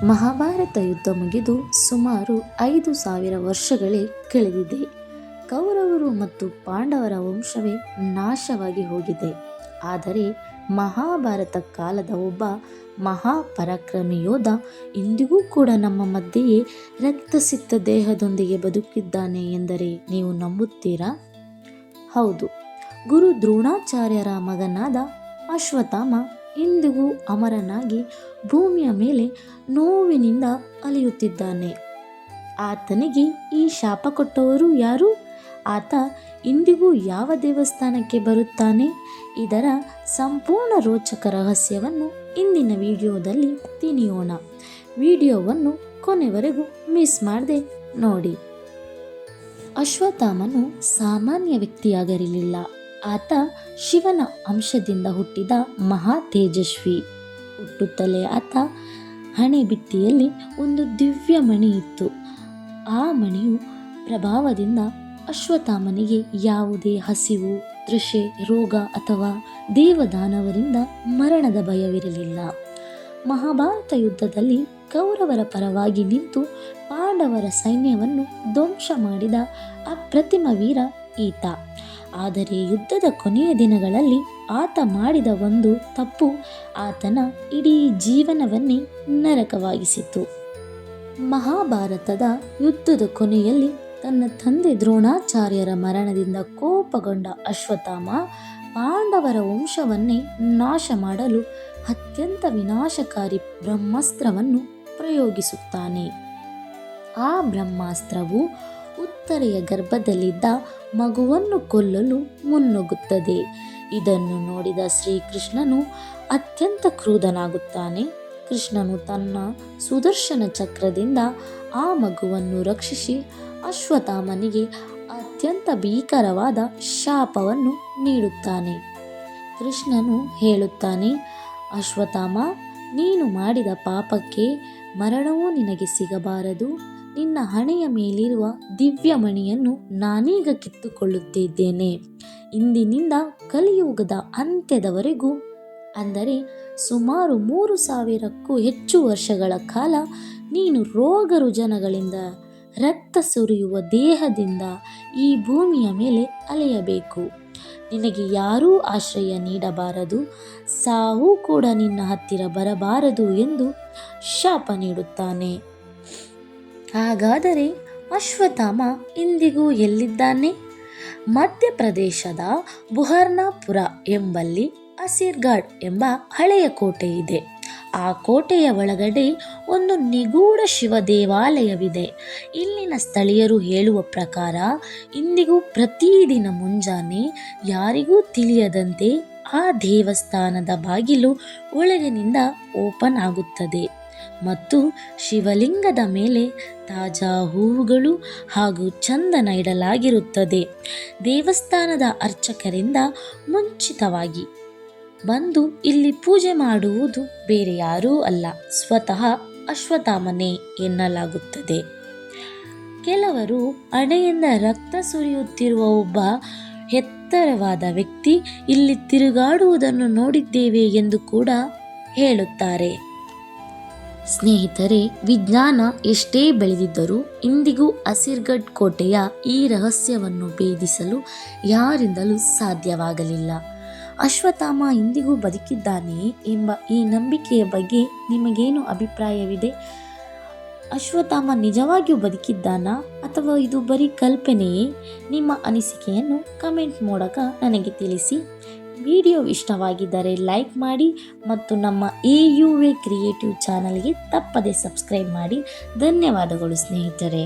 ಮಹಾಭಾರತ ಯುದ್ಧ ಮುಗಿದು ಸುಮಾರು 5,000 ವರ್ಷಗಳೇ ಕಳೆದಿದೆ. ಕೌರವರು ಮತ್ತು ಪಾಂಡವರ ವಂಶವೇ ನಾಶವಾಗಿ ಹೋಗಿದೆ. ಆದರೆ ಮಹಾಭಾರತ ಕಾಲದ ಒಬ್ಬ ಮಹಾಪರಾಕ್ರಮಿ ಯೋಧ ಇಂದಿಗೂ ಕೂಡ ನಮ್ಮ ಮಧ್ಯೆಯೇ ರಕ್ತಸಿಕ್ತ ದೇಹದೊಂದಿಗೆ ಬದುಕಿದ್ದಾನೆ ಎಂದರೆ ನೀವು ನಂಬುತ್ತೀರಾ? ಹೌದು, ಗುರು ದ್ರೋಣಾಚಾರ್ಯರ ಮಗನಾದ ಅಶ್ವತ್ಥಾಮ ಇಂದಿಗೂ ಅಮರನಾಗಿ ಭೂಮಿಯ ಮೇಲೆ ನೋವಿನಿಂದ ಅಲೆಯುತ್ತಿದ್ದಾನೆ. ಆತನಿಗೆ ಈ ಶಾಪ ಕೊಟ್ಟವರು ಯಾರು? ಆತ ಇಂದಿಗೂ ಯಾವ ದೇವಸ್ಥಾನಕ್ಕೆ ಬರುತ್ತಾನೆ? ಇದರ ಸಂಪೂರ್ಣ ರೋಚಕ ರಹಸ್ಯವನ್ನು ಇಂದಿನ ವಿಡಿಯೋದಲ್ಲಿ ತಿಳಿಯೋಣ. ವಿಡಿಯೋವನ್ನು ಕೊನೆವರೆಗೂ ಮಿಸ್ ಮಾಡದೆ ನೋಡಿ. ಅಶ್ವತ್ಥಾಮನು ಸಾಮಾನ್ಯ ವ್ಯಕ್ತಿಯಾಗಿರಲಿಲ್ಲ. ಆತ ಶಿವನ ಅಂಶದಿಂದ ಹುಟ್ಟಿದ ಮಹಾ ತೇಜಸ್ವಿ. ಹುಟ್ಟುತ್ತಲೇ ಆತ ಹಣೆಬಿಟ್ಟಿಯಲ್ಲಿ ಒಂದು ದಿವ್ಯ ಮಣಿ ಇತ್ತು. ಆ ಮಣಿಯು ಪ್ರಭಾವದಿಂದ ಅಶ್ವತ್ಥಾಮನಿಗೆ ಯಾವುದೇ ಹಸಿವು, ತೃಷೆ, ರೋಗ ಅಥವಾ ದೇವದಾನವರಿಂದ ಮರಣದ ಭಯವಿರಲಿಲ್ಲ. ಮಹಾಭಾರತ ಯುದ್ಧದಲ್ಲಿ ಕೌರವರ ಪರವಾಗಿ ನಿಂತು ಪಾಂಡವರ ಸೈನ್ಯವನ್ನು ಧ್ವಂಸ ಮಾಡಿದ ಅಪ್ರತಿಮ ವೀರ ಈತ. ಆದರೆ ಯುದ್ಧದ ಕೊನೆಯ ದಿನಗಳಲ್ಲಿ ಆತ ಮಾಡಿದ ಒಂದು ತಪ್ಪು ಆತನ ಇಡೀ ಜೀವನವನ್ನೇ ನರಕವಾಗಿಸಿತು. ಮಹಾಭಾರತದ ಯುದ್ಧದ ಕೊನೆಯಲ್ಲಿ ತನ್ನ ತಂದೆ ದ್ರೋಣಾಚಾರ್ಯರ ಮರಣದಿಂದ ಕೋಪಗೊಂಡ ಅಶ್ವತ್ಥಾಮ ಪಾಂಡವರ ವಂಶವನ್ನೇ ನಾಶ ಮಾಡಲು ಅತ್ಯಂತ ವಿನಾಶಕಾರಿ ಬ್ರಹ್ಮಾಸ್ತ್ರವನ್ನು ಪ್ರಯೋಗಿಸುತ್ತಾನೆ. ಆ ಬ್ರಹ್ಮಾಸ್ತ್ರವು ಉತ್ತರೆಯ ಗರ್ಭದಲ್ಲಿದ್ದ ಮಗುವನ್ನು ಕೊಲ್ಲಲು ಮುನ್ನುಗ್ಗುತ್ತದೆ. ಇದನ್ನು ನೋಡಿದ ಶ್ರೀಕೃಷ್ಣನು ಅತ್ಯಂತ ಕ್ರುದ್ಧನಾಗುತ್ತಾನೆ. ಕೃಷ್ಣನು ತನ್ನ ಸುದರ್ಶನ ಚಕ್ರದಿಂದ ಆ ಮಗುವನ್ನು ರಕ್ಷಿಸಿ ಅಶ್ವತ್ಥಾಮನಿಗೆ ಅತ್ಯಂತ ಭೀಕರವಾದ ಶಾಪವನ್ನು ನೀಡುತ್ತಾನೆ. ಕೃಷ್ಣನು ಹೇಳುತ್ತಾನೆ, ಅಶ್ವತ್ಥಾಮ, ನೀನು ಮಾಡಿದ ಪಾಪಕ್ಕೆ ಮರಣವೂ ನಿನಗೆ ಸಿಗಬಾರದು. ನಿನ್ನ ಹಣೆಯ ಮೇಲಿರುವ ದಿವ್ಯಮಣಿಯನ್ನು ನಾನೀಗ ಕಿತ್ತುಕೊಳ್ಳುತ್ತಿದ್ದೇನೆ. ಇಂದಿನಿಂದ ಕಲಿಯುಗದ ಅಂತ್ಯದವರೆಗೂ, ಅಂದರೆ ಸುಮಾರು 3,000ಕ್ಕೂ ಹೆಚ್ಚು ವರ್ಷಗಳ ಕಾಲ ನೀನು ರೋಗ ರುಜಿನಗಳಿಂದ ರಕ್ತ ಸುರಿಯುವ ದೇಹದಿಂದ ಈ ಭೂಮಿಯ ಮೇಲೆ ಅಲೆಯಬೇಕು. ನಿನಗೆ ಯಾರೂ ಆಶ್ರಯ ನೀಡಬಾರದು, ಸಾವು ಕೂಡ ನಿನ್ನ ಹತ್ತಿರ ಬರಬಾರದು ಎಂದು ಶಾಪ ನೀಡುತ್ತಾನೆ. ಹಾಗಾದರೆ ಅಶ್ವತ್ಥಾಮ ಇಂದಿಗೂ ಎಲ್ಲಿದ್ದಾನೆ? ಮಧ್ಯಪ್ರದೇಶದ ಬುಹರ್ನಾಪುರ ಎಂಬಲ್ಲಿ ಅಸಿರ್ಗಢ್ ಎಂಬ ಹಳೆಯ ಕೋಟೆ ಇದೆ. ಆ ಕೋಟೆಯ ಒಳಗಡೆ ಒಂದು ನಿಗೂಢ ಶಿವ ದೇವಾಲಯವಿದೆ. ಇಲ್ಲಿನ ಸ್ಥಳೀಯರು ಹೇಳುವ ಪ್ರಕಾರ ಇಂದಿಗೂ ಪ್ರತಿದಿನ ಮುಂಜಾನೆ ಯಾರಿಗೂ ತಿಳಿಯದಂತೆ ಆ ದೇವಸ್ಥಾನದ ಬಾಗಿಲು ಒಳಗಿನಿಂದ ಓಪನ್ ಆಗುತ್ತದೆ ಮತ್ತು ಶಿವಲಿಂಗದ ಮೇಲೆ ತಾಜಾ ಹೂವುಗಳು ಹಾಗೂ ಚಂದನ ಇಡಲಾಗಿರುತ್ತದೆ. ದೇವಸ್ಥಾನದ ಅರ್ಚಕರಿಂದ ಮುಂಚಿತವಾಗಿ ಬಂದು ಇಲ್ಲಿ ಪೂಜೆ ಮಾಡುವುದು ಬೇರೆ ಯಾರೂ ಅಲ್ಲ, ಸ್ವತಃ ಅಶ್ವತ್ಥಾಮನೇ ಎನ್ನಲಾಗುತ್ತದೆ. ಕೆಲವರು ಹಣೆಯಿಂದ ರಕ್ತ ಸುರಿಯುತ್ತಿರುವ ಒಬ್ಬ ಎತ್ತರವಾದ ವ್ಯಕ್ತಿ ಇಲ್ಲಿ ತಿರುಗಾಡುವುದನ್ನು ನೋಡಿದ್ದೇವೆ ಎಂದು ಕೂಡ ಹೇಳುತ್ತಾರೆ. ಸ್ನೇಹಿತರೆ, ವಿಜ್ಞಾನ ಎಷ್ಟೇ ಬೆಳೆದಿದ್ದರೂ ಇಂದಿಗೂ ಅಸಿರ್ಗಢ್ ಕೋಟೆಯ ಈ ರಹಸ್ಯವನ್ನು ಭೇದಿಸಲು ಯಾರಿಂದಲೂ ಸಾಧ್ಯವಾಗಲಿಲ್ಲ. ಅಶ್ವತ್ಥಾಮ ಇಂದಿಗೂ ಬದುಕಿದ್ದಾನೆಯೇ ಎಂಬ ಈ ನಂಬಿಕೆಯ ಬಗ್ಗೆ ನಿಮಗೇನು ಅಭಿಪ್ರಾಯವಿದೆ? ಅಶ್ವತ್ಥಾಮ ನಿಜವಾಗಿಯೂ ಬದುಕಿದ್ದಾನಾ ಅಥವಾ ಇದು ಬರೀ ಕಲ್ಪನೆಯೇ? ನಿಮ್ಮ ಅನಿಸಿಕೆಯನ್ನು ಕಮೆಂಟ್ ಮೂಲಕ ನನಗೆ ತಿಳಿಸಿ. ವಿಡಿಯೋ ಇಷ್ಟವಾಗಿದ್ದರೆ ಲೈಕ್ ಮಾಡಿ ಮತ್ತು ನಮ್ಮ AUA ಕ್ರಿಯೇಟಿವ್ ಚಾನಲ್ಗೆ ತಪ್ಪದೆ ಸಬ್ಸ್ಕ್ರೈಬ್ ಮಾಡಿ. ಧನ್ಯವಾದಗಳು ಸ್ನೇಹಿತರೆ.